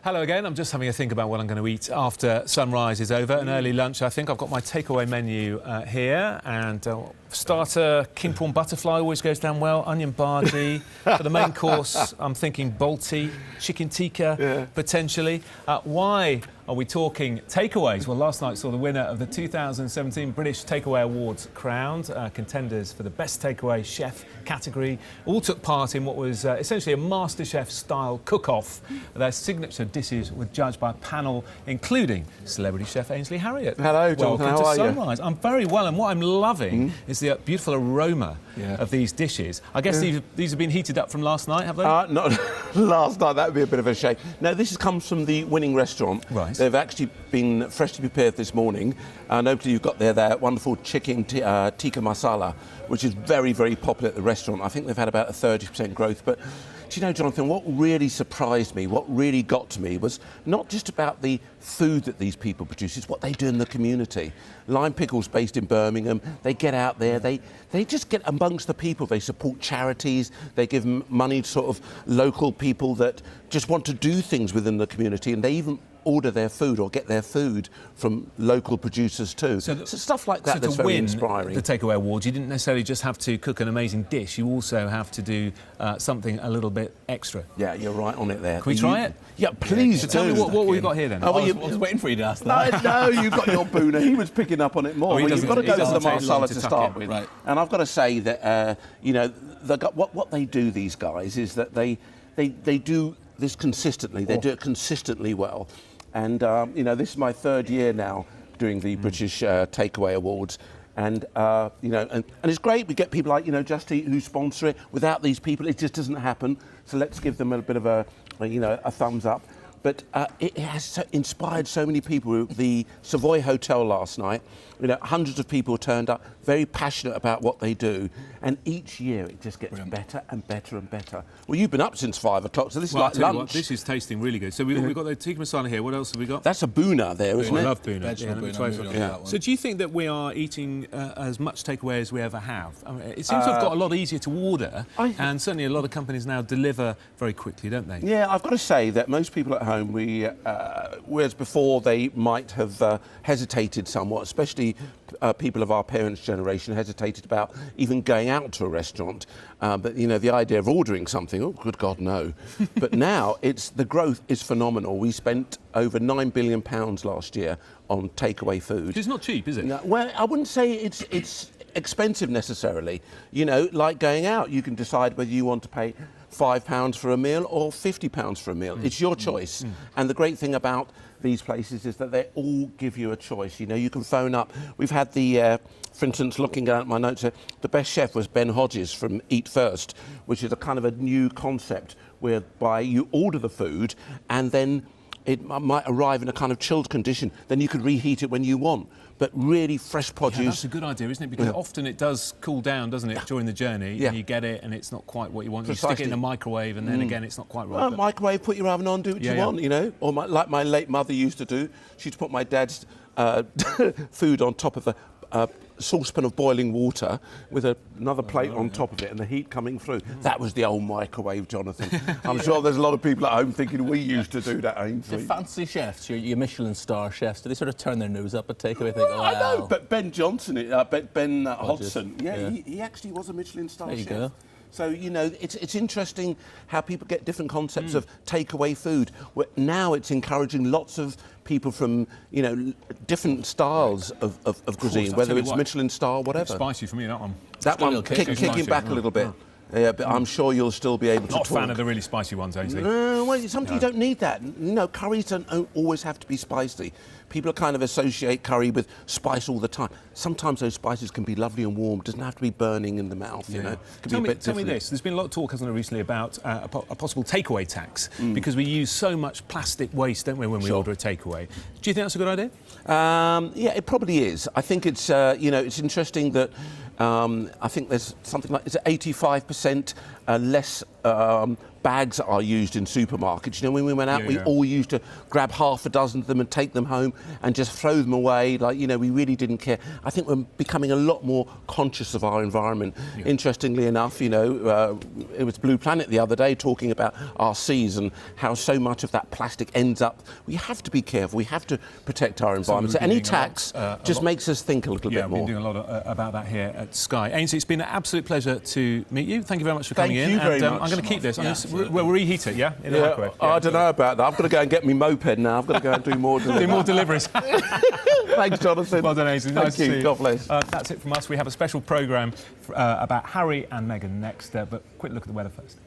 Hello again. I'm just having a think about what I'm going to eat after sunrise is over. An early lunch, I think. I've got my takeaway menu here. And starter, king prawn butterfly always goes down well. Onion bhaji. For the main course, I'm thinking balti, chicken tikka, potentially. Why are we talking takeaways? Well, last night saw the winner of the 2017 British Takeaway Awards crowned. Contenders for the best takeaway chef category all took part in what was essentially a Masterchef-style cook-off. Their signature dishes were judged by a panel including celebrity chef Ainsley Harriott. Hello, Jonathan. Welcome How to are Sunrise. I'm very well, and what I'm loving is the beautiful aroma of these dishes. I guess these have been heated up from last night, have they? Not last night. That would be a bit of a shame. No, this comes from the winning restaurant. Right. They've actually been freshly prepared this morning. Hopefully you've got their wonderful chicken tikka masala, which is very, very popular at the restaurant. I think they've had about a 30% growth. But do you know, Jonathan, what really surprised me, what really got to me was not just about the food that these people produce, it's what they do in the community. Lime Pickle's based in Birmingham. They get out there, they just get amongst the people. They support charities, they give money to sort of local people that just want to do things within the community, and they even order their food or get their food from local producers too. So stuff like that that's very inspiring. The Takeaway Awards, you didn't necessarily just have to cook an amazing dish, you also have to do something a little bit extra. Yeah, you're right on it there. Can we try it? Yeah, please So do. tell me what we've got here then. I was waiting for you to ask that. No, you've got your Buna. He was picking up on it more. Oh, You've got to go to the take long Marsala to to tuck start in. with. Right. And I've got to say that, you know, what they do, these guys, is that they do this consistently. They do it consistently well. And, you know, this is my third year now doing the British Takeaway Awards. And, you know, and it's great. We get people like, you know, Just Eat who sponsor it. Without these people, it just doesn't happen. So let's give them a bit of a you know, a thumbs up. But it has inspired so many people. The Savoy Hotel last night, you know, hundreds of people turned up, very passionate about what they do. And each year it just gets better and better and better. Well, you've been up since 5 o'clock, so this is like lunch. What, this is tasting really good. So we've got the tikka masala here. What else have we got? That's a Buna there, isn't it? I love Buna. Yeah, So do you think that we are eating as much takeaway as we ever have? I mean, it seems to have got a lot easier to order, and certainly a lot of companies now deliver very quickly, don't they? Yeah, I've got to say that most people at home, whereas before they might have hesitated somewhat, especially people of our parents' generation hesitated about even going out to a restaurant. But, you know, the idea of ordering something, oh, good God, no. But now the growth is phenomenal. We spent over £9 billion last year on takeaway food. It's not cheap, is it? No, well, I wouldn't say it's expensive necessarily. You know, like going out, you can decide whether you want to pay £5 for a meal or £50 for a meal. It's your choice. And the great thing about these places is that they all give you a choice. You know, you can phone up. We've had for instance, looking at my notes here, the best chef was Benn Hodges from Eat First, which is a kind of a new concept whereby you order the food and then it might arrive in a kind of chilled condition. Then you could reheat it when you want. But really fresh produce. Yeah, that's a good idea, isn't it? Because often it does cool down, doesn't it, during the journey, and you get it and it's not quite what you want. Precisely. You stick it in the microwave and then again it's not quite right. Well, microwave, put your oven on, do what you want, you know. Or like my late mother used to do. She'd put my dad's food on top of a saucepan of boiling water with another plate on top of it and the heat coming through. That was the old microwave, Jonathan. I'm sure there's a lot of people at home thinking we used to do that, Ainsley. The fancy chefs, your Michelin star chefs, do they sort of turn their nose up at takeaway? Think, I know, but Ben Hodgson, he actually was a Michelin star chef. There you go. So, you know, it's interesting how people get different concepts of takeaway food. Now it's encouraging lots of people from, you know, different styles of cuisine, whether it's Michelin star, whatever. Spicy for me, that one. That one, kicking back a little bit. Yeah, but I'm sure you'll still be able to talk. Not a fan of the really spicy ones, Ainsley. No, well, sometimes you don't need that. You know, curries don't always have to be spicy. People kind of associate curry with spice all the time. Sometimes those spices can be lovely and warm. It doesn't have to be burning in the mouth, you know. Tell me this. There's been a lot of talk, hasn't there, recently about a possible takeaway tax because we use so much plastic waste, don't we, when we order a takeaway. Do you think that's a good idea? Yeah, it probably is. I think it's, you know, it's interesting that I think there's something like 85% less bags are used in supermarkets. You know, when we went out, we all used to grab half a dozen of them and take them home and just throw them away. Like, you know, we really didn't care. I think we're becoming a lot more conscious of our environment. Interestingly enough, you know, it was Blue Planet the other day talking about our seas and how so much of that plastic ends up. We have to be careful. We have to protect our environment. So any tax just makes us think a little bit more. Yeah, we've been doing a lot about that here at Sky. Ainsley, it's been an absolute pleasure to meet you. Thank you very much for coming in. Thank you very much. I'm going to keep this. We'll reheat it, yeah? In the microwave. I don't know about that. I've got to go and get my moped now. I've got to go and do more deliveries. Do more deliveries. Thanks, Jonathan. Well done, Ainsley. Nice to see you. God bless. That's it from us. We have a special programme about Harry and Meghan next, but quick look at the weather first.